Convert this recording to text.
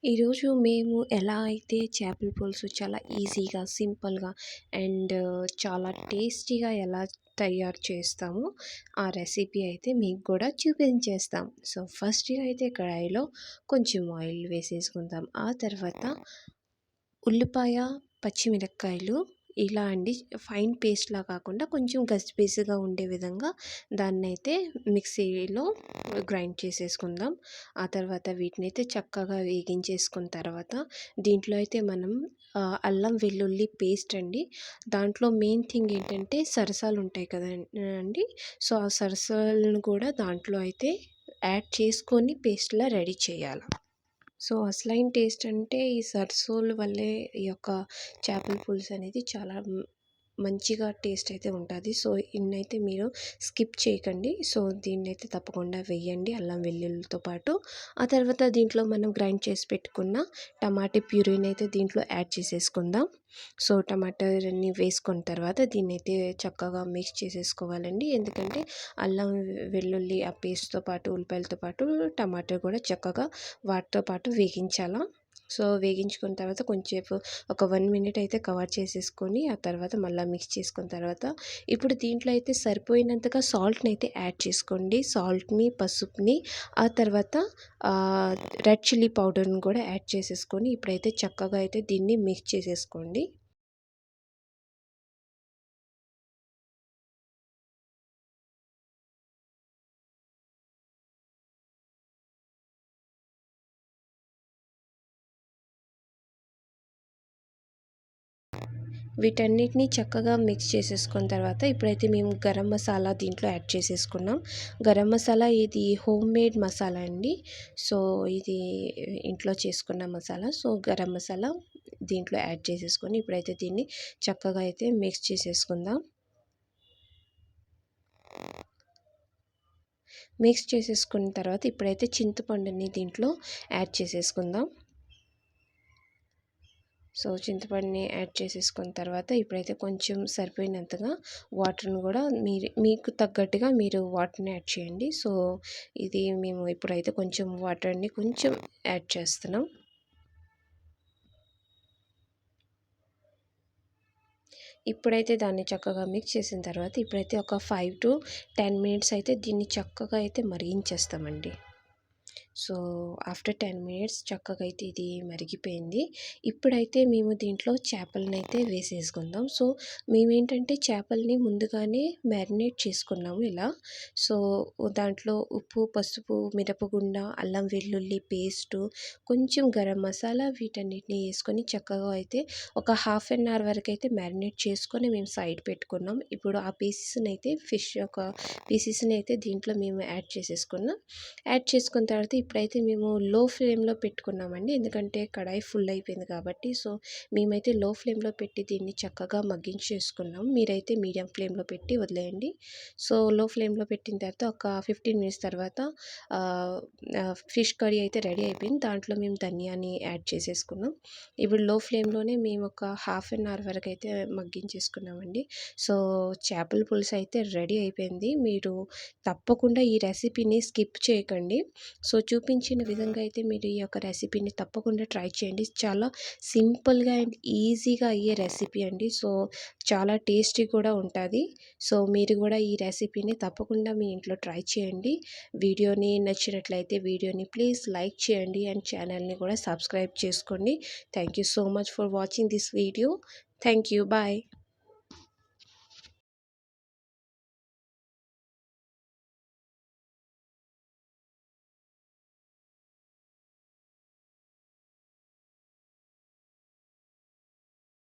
ఈరోజు మేము ఎలా అయితే చేపల పులుసు చాలా ఈజీగా, సింపుల్‌గా అండ్ చాలా టేస్టీగా ఎలా తయారు చేస్తామో, ఆ రెసిపీ అయితే మీకు కూడా చూపించేస్తాం. సో, ఫస్ట్‌గా అయితే కడాయిలో కొంచెం ఆయిల్ వేసేసుకుందాం. ఆ తర్వాత ఉల్లిపాయ, పచ్చిమిరపకాయలు ఇలా అండి ఫైన్ పేస్ట్‌లా కాకుండా కొంచెం గజిబిజిగా ఉండే విధంగా దాన్నైతే మిక్సీలో గ్రైండ్ చేసేసుకుందాం. ఆ తర్వాత వీటినైతే చక్కగా వేగించేసుకున్న తర్వాత దీంట్లో అయితే మనం అల్లం వెల్లుల్లి పేస్ట్ అండి. దాంట్లో మెయిన్ థింగ్ ఏంటంటే సరసాలుంటాయి కదండీ! సో, ఆ సరసాలను కూడా దాంట్లో అయితే యాడ్ చేసుకొని పేస్ట్‌లా రెడీ చేయాల. సో, అసలైన టేస్ట్ అంటే ఈ సర్సోలు వల్లే ఈ యొక్క చేపల పులుసు అనేది చాలా మంచిగా టేస్ట్ అయితే ఉంటది. సో, ఇన్నైతే మీరు స్కిప్ చేయకండి. సో, దీన్నైతే తప్పకుండా వేయండి అల్లం వెల్లుల్లితో పాటు. ఆ తర్వాత దీంట్లో మనం గ్రైండ్ చేసి పెట్టుకున్న టమాటా ప్యూరీనైతే దీంట్లో యాడ్ చేసేసుకుందాం. సో, టమాటాలన్నీ వేసుకున్న తర్వాత దీన్నైతే చక్కగా మిక్స్ చేసేసుకోవాలండి. ఎందుకంటే అల్లం వెల్లుల్లి ఆ పేస్ట్‌తో పాటు, ఉల్లిపాయలతో పాటు టమాటా కూడా చక్కగా వాటితో పాటు వేగించాలా. సో, వేగించుకున్న తర్వాత కొంచెంసేపు ఒక 1 మినిట్ అయితే కవర్ చేసేసుకొని, ఆ తర్వాత మళ్ళా మిక్స్ చేసుకున్న తర్వాత ఇప్పుడు దీంట్లో అయితే సరిపోయినంతగా సాల్ట్‌ని అయితే యాడ్ చేసుకోండి. సాల్ట్‌ని, పసుపుని ఆ తర్వాత ఆహ్, రెడ్ చిల్లీ పౌడర్‌ని కూడా యాడ్ చేసేసుకొని ఇప్పుడైతే చక్కగా అయితే దీన్ని మిక్స్ చేసేసుకోండి. వీటన్నిటిని చక్కగా మిక్స్ చేసేసుకున్న తర్వాత ఇప్పుడైతే మేము గరం మసాలా దీంట్లో యాడ్ చేసేసుకున్నాం. గరం మసాలా ఇది హోమ్‌మేడ్ మసాలా అండి. సో, ఇది ఇంట్లో చేసుకున్న మసాలా. సో, గరం మసాలా దీంట్లో యాడ్ చేసేసుకొని ఇప్పుడైతే దీన్ని చక్కగా అయితే మిక్స్ చేసేసుకుందాం. మిక్స్ చేసేసుకున్న తర్వాత ఇప్పుడైతే చింతపండుని దీంట్లో యాడ్ చేసేసుకుందాం. సో, చింతపండుని యాడ్ చేసేసుకున్న తర్వాత ఇప్పుడైతే కొంచెం సరిపోయినంతగా వాటర్‌ని కూడా మీకు తగ్గట్టుగా మీరు వాటర్‌ని యాడ్ చేయండి. సో, ఇది మేము ఇప్పుడైతే కొంచెం వాటర్‌ని కొంచెం యాడ్ చేస్తున్నాం. ఇప్పుడైతే దాన్ని చక్కగా మిక్స్ చేసిన తర్వాత ఇప్పుడైతే ఒక 5-10 మినిట్స్ అయితే దీన్ని చక్కగా అయితే మరిగించేస్తామండి. సో, ఆఫ్టర్ 10 మినిట్స్ చక్కగా అయితే ఇది మరిగిపోయింది. ఇప్పుడైతే మేము దీంట్లో చేపలనైతే వేసేసుకుందాం. సో, మేమేంటంటే చేపల్ని ముందుగానే మ్యారినేట్ చేసుకున్నాము ఇలా. సో, దాంట్లో ఉప్పు, పసుపు, మిరపగుండ, అల్లం వెల్లుల్లి పేస్టు, కొంచెం గరం మసాలా వీటన్నిటిని యేసుకొని చక్కగా అయితే ఒక హాఫ్ అన్ అవర్ వరకైతే మ్యారినేట్ చేసుకొని మేము సైడ్ పెట్టుకున్నాం. ఇప్పుడు ఆ పీసెస్‌నైతే ఫిష్ యొక్క పీసెస్‌ని అయితే దీంట్లో మేము యాడ్ చేసేసుకున్నాం. యాడ్ చేసుకున్న తర్వాత ఇప్పుడైతే మేము లో ఫ్లేమ్‌లో పెట్టుకున్నామండి. ఎందుకంటే కడాయి ఫుల్ అయిపోయింది కాబట్టి. సో, మేమైతే లో ఫ్లేమ్‌లో పెట్టి దీన్ని చక్కగా మగ్గించేసుకున్నాం. మీరైతే మీడియం ఫ్లేమ్‌లో పెట్టి వదిలేయండి. సో, లో ఫ్లేమ్‌లో పెట్టిన తర్వాత ఒక 15 మినిట్స్ తర్వాత ఆహ్, ఫిష్ కర్రీ అయితే రెడీ అయిపోయింది. దాంట్లో మేము ధనియాని యాడ్ చేసేసుకున్నాం. ఇప్పుడు లో ఫ్లేమ్‌లోనే మేము ఒక హాఫ్ అన్ అవర్ వరకు అయితే మగ్గించేసుకున్నామండి. సో, చేపల పులుసు అయితే రెడీ అయిపోయింది. మీరు తప్పకుండా ఈ రెసిపీని స్కిప్ చేయకండి. సో, చూపించిన విధంగా అయితే మీరు ఈ యొక్క రెసిపీని తప్పకుండా ట్రై చేయండి. చాలా సింపుల్‌గా అండ్ ఈజీగా అయ్యే రెసిపీ అండి. సో, చాలా టేస్టీ కూడా ఉంటది. సో, మీరు కూడా ఈ రెసిపీని తప్పకుండా మీ ఇంట్లో ట్రై చేయండి. వీడియోని నచ్చినట్లయితే వీడియోని ప్లీజ్ లైక్ చేయండి అండ్ ఛానల్‌ని కూడా సబ్స్క్రైబ్ చేసుకోండి. Thank you so much for watching this video. Thank you. Bye.